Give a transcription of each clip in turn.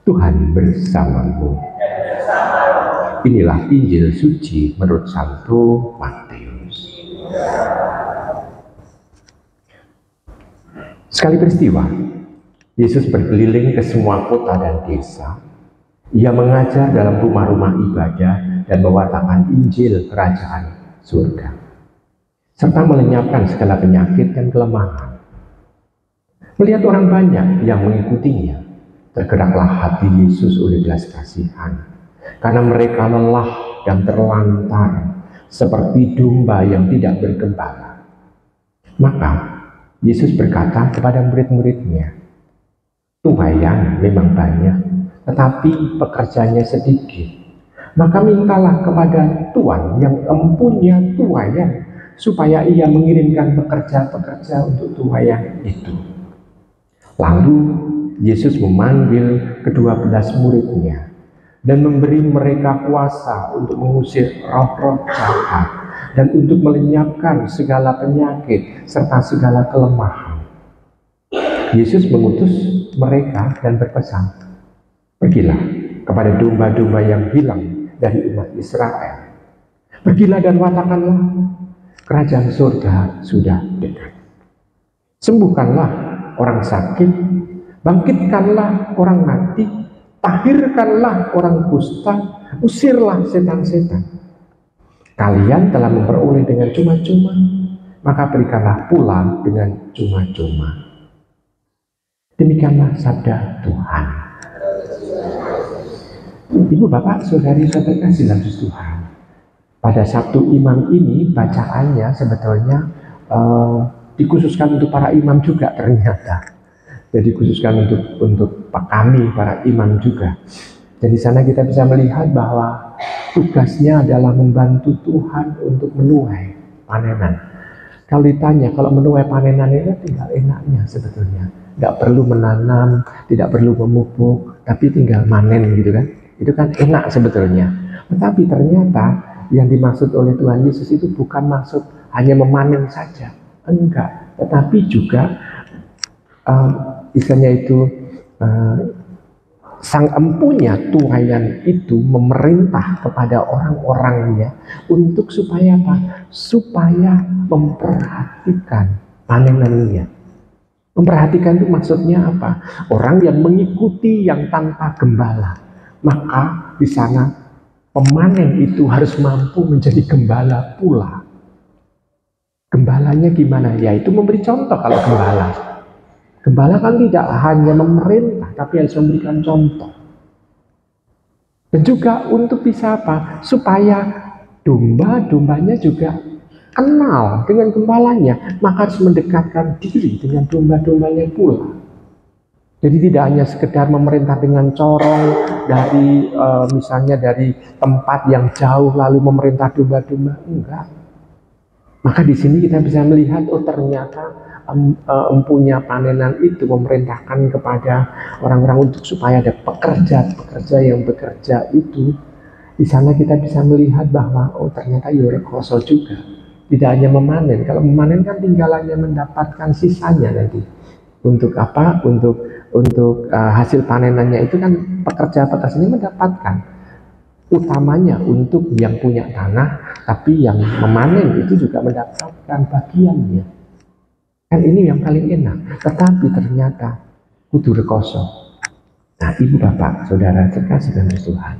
Tuhan bersamamu. Inilah Injil suci menurut Santo Matius. Sekali peristiwa, Yesus berkeliling ke semua kota dan desa. Ia mengajar dalam rumah-rumah ibadah dan mewartakan Injil kerajaan surga, serta melenyapkan segala penyakit dan kelemahan. Melihat orang banyak yang mengikutinya, tergeraklah hati Yesus oleh belas kasihan, karena mereka lelah dan terlantar seperti domba yang tidak bergembala. Maka Yesus berkata kepada murid-muridnya, "Tuaian memang banyak, tetapi pekerjanya sedikit. Maka mintalah kepada Tuhan yang empunya tuaian, supaya ia mengirimkan pekerja-pekerja untuk tuaian itu." Lalu Yesus memanggil ke-12 muridnya dan memberi mereka kuasa untuk mengusir roh-roh jahat dan untuk melenyapkan segala penyakit serta segala kelemahan. Yesus mengutus mereka dan berpesan, "Pergilah kepada domba-domba yang hilang dari umat Israel. Pergilah dan katakanlah, kerajaan surga sudah dekat. Sembuhkanlah orang sakit, bangkitkanlah orang mati, tahirkanlah orang kusta, usirlah setan-setan. Kalian telah memperoleh dengan cuma-cuma, maka berikanlah pula dengan cuma-cuma." Demikianlah sabda Tuhan. Ibu, Bapak, Saudari-saudari kasih dalam Tuhan, pada Sabtu Imam ini bacaannya sebetulnya dikhususkan untuk para imam juga ternyata. Jadi khususkan untuk kami para imam juga. Dan di sana kita bisa melihat bahwa tugasnya adalah membantu Tuhan untuk menuai panenan. Kalau ditanya, kalau menuai panenan itu tinggal enaknya sebetulnya. Nggak perlu menanam, tidak perlu memupuk, tapi tinggal manen gitu kan. Itu kan enak sebetulnya. Tetapi ternyata yang dimaksud oleh Tuhan Yesus itu bukan maksud hanya memanen saja. Enggak, tetapi juga istilahnya itu sang empunya tuaian itu memerintah kepada orang-orangnya untuk supaya apa? Supaya memperhatikan panenannya. Memperhatikan itu maksudnya apa? Orang yang mengikuti yang tanpa gembala. Maka di sana pemanen itu harus mampu menjadi gembala pula. Gembalanya gimana? Yaitu memberi contoh kalau gembala. Gembala kan tidak hanya memerintah, tapi harus memberikan contoh. Dan juga untuk bisa apa? Supaya domba-dombanya juga kenal dengan gembalanya, maka harus mendekatkan diri dengan domba-dombanya pula. Jadi tidak hanya sekedar memerintah dengan corong dari misalnya dari tempat yang jauh lalu memerintah domba-domba, enggak. Maka di sini kita bisa melihat, oh ternyata empunya panenan itu memerintahkan kepada orang-orang untuk supaya ada pekerja-pekerja yang bekerja itu. Di sana kita bisa melihat bahwa oh ternyata Yurekoso juga tidak hanya memanen. Kalau memanen kan tinggalannya mendapatkan sisanya nanti. Untuk apa? Untuk hasil panenannya itu kan pekerja-pekerja ini mendapatkan. Utamanya untuk yang punya tanah, tapi yang memanen itu juga mendapatkan bagiannya. Kan ini yang paling enak. Tetapi ternyata kudu rekoso. Nah, Ibu, Bapak, Saudara terkasih dalam Tuhan,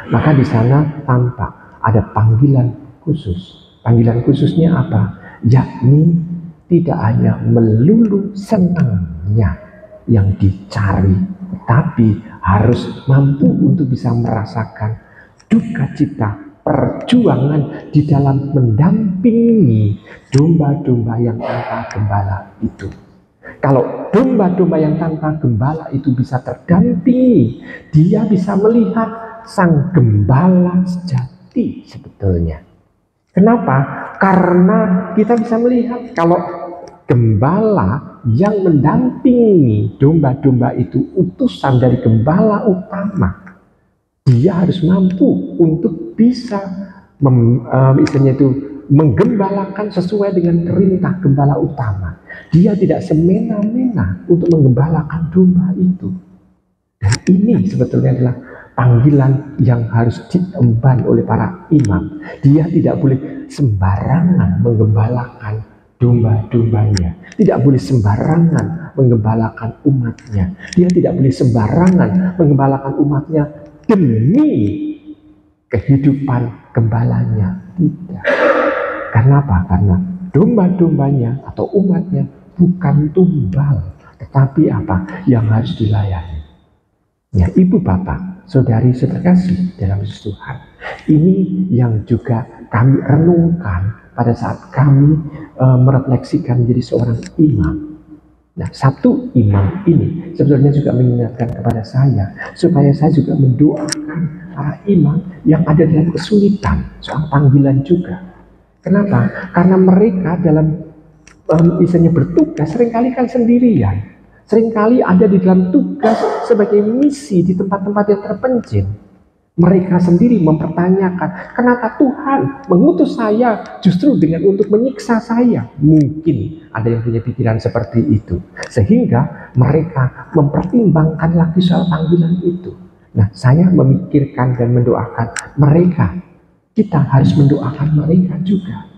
maka di sana tampak ada panggilan khusus. Panggilan khususnya apa? Yakni tidak hanya melulu senangnya yang dicari, tapi harus mampu untuk bisa merasakan duka cita, perjuangan di dalam mendampingi domba-domba yang tanpa gembala itu. Kalau domba-domba yang tanpa gembala itu bisa terdampingi, dia bisa melihat sang gembala sejati sebetulnya. Kenapa? Karena kita bisa melihat kalau gembala yang mendampingi domba-domba itu utusan dari gembala utama, dia harus mampu untuk bisa misalnya itu menggembalakan sesuai dengan perintah gembala utama. Dia tidak semena-mena untuk menggembalakan domba itu. Dan ini sebetulnya adalah panggilan yang harus diemban oleh para imam. Dia tidak boleh sembarangan menggembalakan domba-dombanya, tidak boleh sembarangan menggembalakan umatnya. Dia tidak boleh sembarangan menggembalakan umatnya demi kehidupan gembalanya. Tidak. Karena apa? Karena domba-dombanya atau umatnya bukan tumbal, tetapi apa yang harus dilayani. Ya, ibu bapak, saudari terkasih dalam Yesus Tuhan, ini yang juga kami renungkan pada saat kami merefleksikan menjadi seorang imam. Nah, satu imam ini sebetulnya juga mengingatkan kepada saya supaya saya juga mendoakan para imam yang ada dalam kesulitan, soal panggilan juga. Kenapa? Karena mereka dalam misalnya bertugas seringkali kan sendirian. Seringkali ada di dalam tugas sebagai misi di tempat-tempat yang terpencil. Mereka sendiri mempertanyakan, kenapa Tuhan mengutus saya justru dengan untuk menyiksa saya? Mungkin ada yang punya pikiran seperti itu. Sehingga mereka mempertimbangkan lagi soal panggilan itu. Nah, saya memikirkan dan mendoakan mereka. Kita harus mendoakan mereka juga.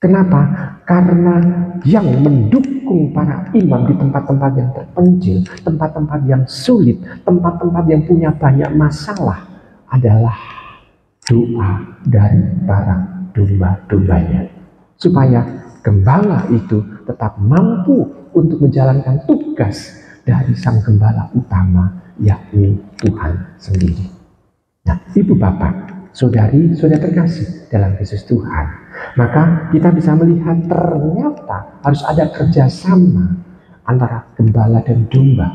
Kenapa? Karena yang mendukung para imam di tempat-tempat yang terpencil, tempat-tempat yang sulit, tempat-tempat yang punya banyak masalah adalah doa dari para domba-dombanya. Supaya gembala itu tetap mampu untuk menjalankan tugas dari sang gembala utama, yakni Tuhan sendiri. Nah, ibu bapak, saudari, saudara terkasih dalam Yesus Tuhan, maka kita bisa melihat ternyata harus ada kerjasama antara gembala dan domba.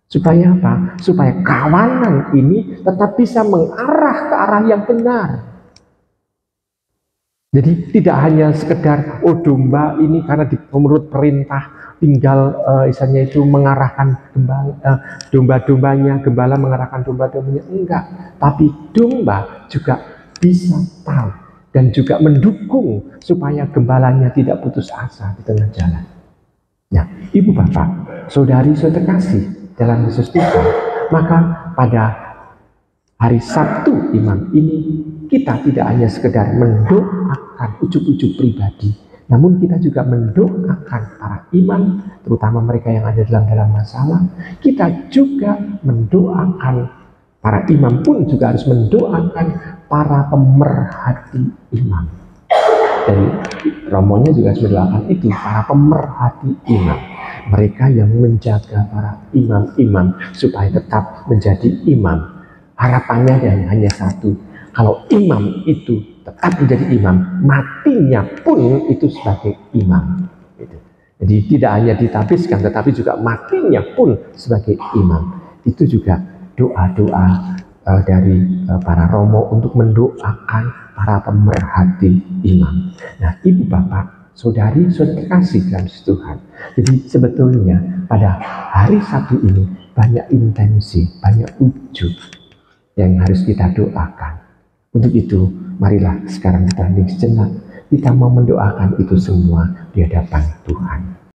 Supaya apa? Supaya kawanan ini tetap bisa mengarah ke arah yang benar. Jadi tidak hanya sekedar domba ini karena menurut perintah tinggal misalnya itu mengarahkan domba-dombanya, gembala mengarahkan domba-dombanya, enggak. Tapi domba juga bisa tahu dan juga mendukung supaya gembalanya tidak putus asa di tengah jalan. Nah, ibu bapak, saudari saudara kasih dalam Yesus Tuhan, maka pada hari Sabtu imam ini kita tidak hanya sekedar mendoakan ujuk-ujuk pribadi, namun kita juga mendoakan para imam, terutama mereka yang ada dalam masalah. Kita juga mendoakan para imam pun juga harus mendoakan para pemerhati imam. Dan romonya juga harus mendoakan itu, para pemerhati imam. Mereka yang menjaga para imam-imam supaya tetap menjadi imam. Harapannya hanya satu, kalau imam itu tetap menjadi imam, matinya pun itu sebagai imam. Jadi tidak hanya ditabiskan, tetapi juga matinya pun sebagai imam. Itu juga doa-doa dari para romo untuk mendoakan para pemerhati imam. Nah, ibu bapak, saudari, saudara kasih dalam Tuhan. Jadi sebetulnya pada hari Sabtu ini banyak intensi, banyak wujud yang harus kita doakan. Untuk itu, marilah sekarang kita hening sejenak. Kita mau mendoakan itu semua di hadapan Tuhan.